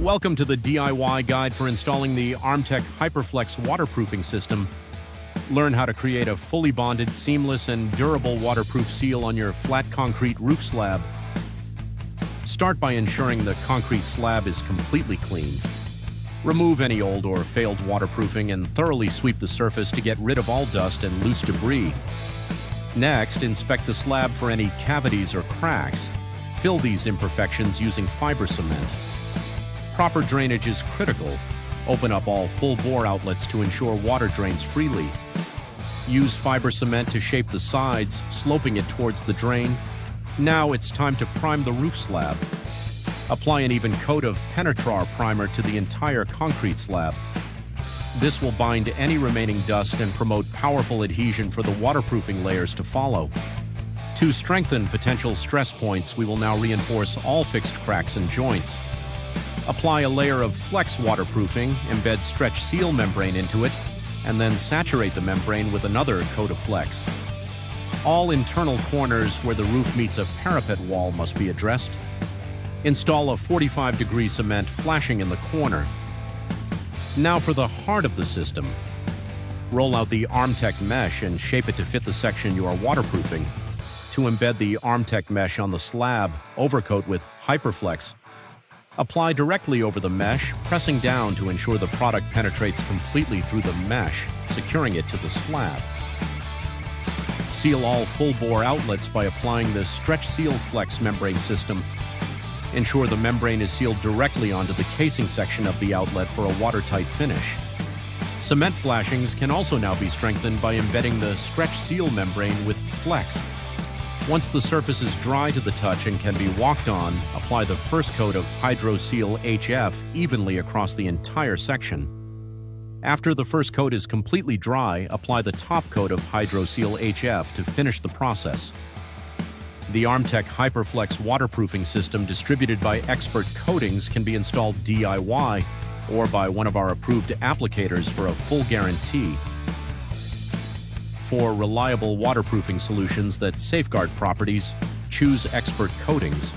Welcome to the DIY guide for installing the ArmTec HyperFlex waterproofing system. Learn how to create a fully bonded, seamless, and durable waterproof seal on your flat concrete roof slab. Start by ensuring the concrete slab is completely clean. Remove any old or failed waterproofing and thoroughly sweep the surface to get rid of all dust and loose debris. Next, inspect the slab for any cavities or cracks. Fill these imperfections using fiber cement. Proper drainage is critical. Open up all full-bore outlets to ensure water drains freely. Use fiber cement to shape the sides, sloping it towards the drain. Now it's time to prime the roof slab. Apply an even coat of Penetrar primer to the entire concrete slab. This will bind any remaining dust and promote powerful adhesion for the waterproofing layers to follow. To strengthen potential stress points, we will now reinforce all fixed cracks and joints. Apply a layer of Flex waterproofing, embed StretchSeal membrane into it, and then saturate the membrane with another coat of Flex. All internal corners where the roof meets a parapet wall must be addressed. Install a 45-degree cement flashing in the corner. Now for the heart of the system. Roll out the ArmTec mesh and shape it to fit the section you are waterproofing. To embed the ArmTec mesh on the slab, overcoat with HyperFlex. Apply directly over the mesh, pressing down to ensure the product penetrates completely through the mesh, securing it to the slab. Seal all full-bore outlets by applying the StretchSeal Flex membrane system. Ensure the membrane is sealed directly onto the casing section of the outlet for a watertight finish. Cement flashings can also now be strengthened by embedding the StretchSeal membrane with Flex. Once the surface is dry to the touch and can be walked on, apply the first coat of HydroSeal HF evenly across the entire section. After the first coat is completely dry, apply the top coat of HydroSeal HF to finish the process. The ArmTec HyperFlex waterproofing system distributed by Expert Coatings can be installed DIY or by one of our approved applicators for a full guarantee. For reliable waterproofing solutions that safeguard properties, choose Expert Coatings.